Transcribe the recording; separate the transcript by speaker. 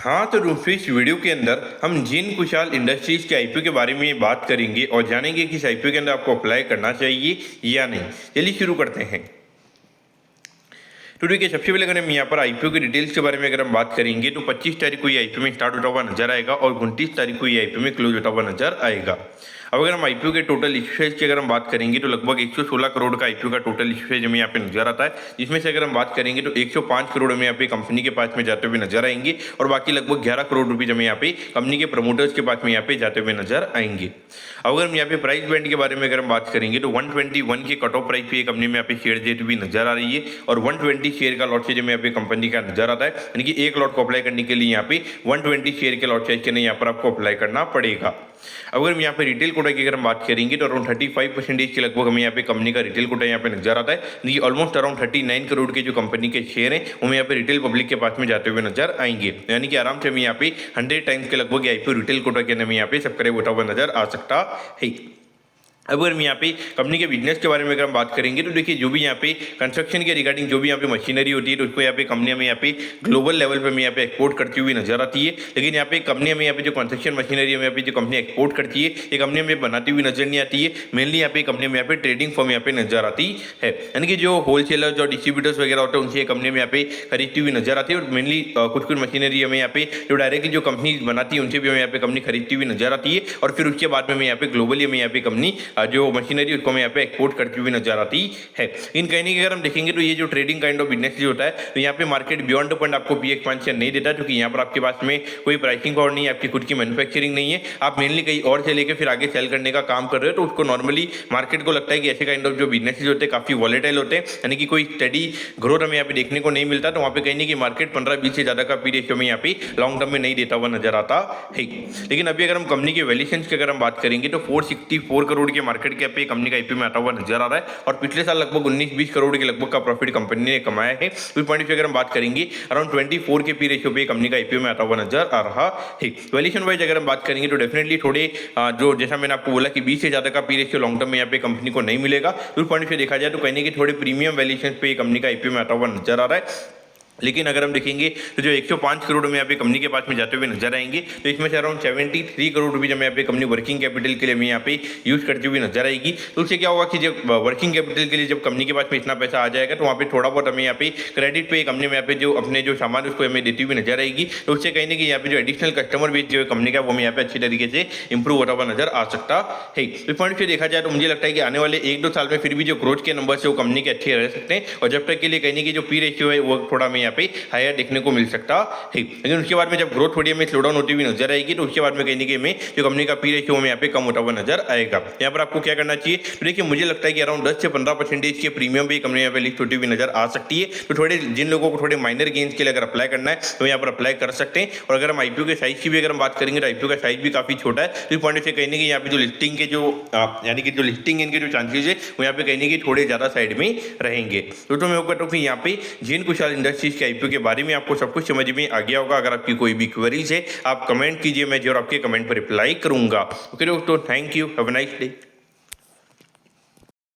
Speaker 1: हाँ, तो दोस्तों इस वीडियो के अंदर हम जिन कुशाल इंडस्ट्रीज के आईपीओ के बारे में बात करेंगे और जानेंगे कि इस आईपीओ के अंदर आपको अप्लाई करना चाहिए या नहीं। चलिए शुरू करते हैं। तो देखिए, सबसे पहले अगर हम यहाँ पर आईपीओ की डिटेल्स के बारे में अगर हम बात करेंगे तो 25 तारीख को ये आईपीओ में स्टार्ट होता हुआ नजर आएगा और 29 तारीख को ये आईपीओ में क्लोज होता हुआ नजर आएगा। अब अगर हम आईपीओ के टोटल इश्यूज की अगर हम बात करेंगे तो लगभग 116 करोड़ का आईपीओ का टोटल इश्यूज हमें यहाँ पे नजर आता है, जिसमें से अगर हम बात करेंगे तो 105 करोड़ हमें यहाँ पे कंपनी के पास में जाते हुए नजर आएंगे और बाकी लगभग 11 करोड़ रुपीज हमें यहाँ पे कंपनी के प्रमोटर्स के पास में यहाँ पे जाते हुए नजर आएंगे। अब अगर हम यहाँ पे प्राइस बैंड के बारे में अगर हम बात करेंगे तो 121 के कट ऑफ प्राइस पे कंपनी में यहाँ पे शेयर देती हुई नजर आ रही है और 120 शेयर का लॉट साइज में यहाँ पे कंपनी का नजर आता है, यानी कि एक लॉट को अप्लाई करने के लिए यहाँ पे 120 शेयर के लॉट साइज के लिए यहाँ पर आपको अप्लाई करना पड़ेगा। अगर हम यहाँ पे रिटेल कोटा की अगर हम बात करेंगे तो अराउंड 35% के लगभग हमें यहाँ पे कंपनी का रिटेल कोटा यहाँ पे नजर आता है, यानी ऑलमोस्ट अराउंड 39 करोड़ के जो कंपनी के शेयर हैं वो हमें यहाँ पे रिटेल पब्लिक के पास में जाते हुए नजर आएंगे, यानी कि आराम से हमें यहाँ पे 100 टाइम्स के लगभग आईपीओ रिटेल कोटा के अंदर यहाँ पे सब्सक्राइब होता हुआ नजर आ सकता है। अब अगर हम यहाँ पे कंपनी के बिजनेस के बारे में अगर हम बात करेंगे तो देखिए, जो भी यहाँ पे कंस्ट्रक्शन के रिगार्डिंग जो भी यहाँ पे मशीनरी होती है तो उसको यहाँ पे कंपनी हमें यहाँ पे ग्लोबल लेवल पे हमें यहाँ पे एक्सपोर्ट करती हुई नजर आती है। लेकिन यहाँ पे कंपनी हमें यहाँ पे जो कंस्ट्रक्शन मशीनरी हमें यहाँ पे जो कंपनी एक्सपोर्ट करती है ये कंपनी हमें बनाती हुई नजर नहीं आती है। मेनली यहाँ पे कंपनी में यहाँ पे ट्रेडिंग फर्म यहाँ पे नजर आती है, यानी कि जो होलसेलर जो डिस्ट्रीब्यूटर्स वगैरह होते हैं उनसे कंपनी में यहाँ पे खरीदती हुई नजर आती है। और मेनली कुछ मशीनरी हमें यहाँ पे जो डायरेक्टली जो कंपनी बनाती है उनसे भी हमें यहाँ पे कंपनी खरीदती हुई नजर आती है और फिर उसके बाद में हमें यहाँ पे ग्लोबली हमें यहाँ पे कंपनी जो मशीनरी उसको हमें यहाँ पे एक्सपोर्ट करती हुई नजर आती है। इन कहने की अगर हम देखेंगे तो ये जो ट्रेडिंग काइंड ऑफ बिजनेस जो होता है तो यहाँ पे मार्केट बियॉन्ड पॉइंट आपको पी एक्सपेंशन नहीं देता, क्योंकि यहाँ पर आपके पास में कोई प्राइसिंग पावर नहीं है, आपकी खुद की मैन्युफैक्चरिंग नहीं है, आप मेनली कहीं और से लेकर फिर आगे सेल करने का काम कर रहे हो। तो उसको नॉर्मली मार्केट को लगता है कि ऐसे काइंड ऑफ जो बिजनेसेस होते हैं काफी वॉलेटाइल होते हैं, यानी कि कोई स्टडी ग्रोथ हमें यहाँ पे देखने को नहीं मिलता। तो वहाँ पे कहीं कि मार्केट 15-20 से ज्यादा का पी रेशियो में यहाँ पे लॉन्ग टर्म में नहीं देता हुआ नजर आता है। लेकिन अभी अगर हम कंपनी के वैल्यूएशन की अगर हम बात करेंगे तो 464 करोड़ के मार्केट कैप पे कंपनी का आईपीओ में आता हुआ नजर आ रहा है और पिछले साल लगभग 19-20 करोड़ के लगभग का प्रॉफिट कंपनी ने कमाया है। उस पॉइंट से अगर हम बात करेंगे अराउंड 24 के पी रेशियो पे कंपनी का आईपीओ में आता हुआ नजर आ रहा है। वैल्यूएशन वाइज अगर हम बात करेंगे तो डेफिनेटली थोड़े जो जैसा मैंने आपको बोला कि 20 से ज्यादा का पी रेशियो लॉन्ग टर्म में यहाँ पे कंपनी को नहीं मिलेगा। उस पॉइंट से देखा जाए तो कहने की थोड़े प्रीमियम वैल्यूएशन पे कंपनी का आईपीओ में आता हुआ नजर आ रहा है। लेकिन अगर हम देखेंगे तो जो 105 करोड़ में यहाँ पे कंपनी के पास में जाते हुए नजर आएंगे तो इसमें से अराउंड 73 करोड़ रुपये हमें यहाँ पे कंपनी वर्किंग कैपिटल के लिए हमें यहाँ पे यूज करती हुई नजर आएगी। तो उससे क्या होगा कि जब वर्किंग कैपिटल के लिए जब कंपनी के पास में इतना पैसा आ जाएगा तो वहाँ पे थोड़ा बहुत हमें यहाँ पे क्रेडिट पे कंपनी में यहाँ पे जो अपने जो सामान उसको हमें देती हुई नजर आएगी। तो उससे कहीं ना कि यहाँ पे जो एडिशनल कस्टमर बेस जो कंपनी का वो हमें यहाँ पे अच्छी तरीके से इंप्रूव होता हुआ नजर आ सकता है। इस पॉइंट से देखा जाए तो मुझे लगता है कि आने वाले 1-2 साल में फिर भी जो ग्रोथ के नंबर है वो कंपनी के अच्छे रह सकते हैं और जब तक के लिए कहीं कि जो पी रेशियो है वो थोड़ा हमें यहाँ पे हायर देखने को मिल सकता है। लेकिन उसके बाद में जब ग्रोथ थोड़ी हमें स्लो डाउन होती हुई नजर आएगी तो उसके बाद में कहीं कि हमें जो कंपनी का पी रेशियो में यहाँ पे कम होता हुआ नजर आएगा। यहाँ पर आपको क्या करना चाहिए तो देखिए, मुझे लगता है कि अराउंड 10 से 15% के प्रीमियम भी कंपनी यहाँ पे लिस्ट होती हुई नजर आ सकती है। तो थोड़े जिन लोगों को थोड़े माइनर गेन्स के लिए अगर अप्लाई करना है तो यहाँ पर अप्लाई कर सकते हैं। और अगर हम आईपीओ के साइज की भी अगर हम बात करेंगे तो आईपीओ का साइज भी काफी छोटा है। तो इस पॉइंट से कहीं कि यहाँ पे जो लिस्टिंग के जो यानी कि जो लिस्टिंग इनके जो चांसेस है वो यहाँ पे कहीं कि थोड़े ज्यादा साइड में रहेंगे। तो मैं कहता हूँ कि यहाँ पे जिन कुशाल इंडस्ट्रीज के आईपीओ के बारे में आपको सब कुछ समझ में आ गया होगा। अगर आपकी कोई भी क्वेरीज है आप कमेंट कीजिए, मैं जरूर आपके कमेंट पर रिप्लाई करूंगा। ओके दोस्तों, thank you, have a nice day.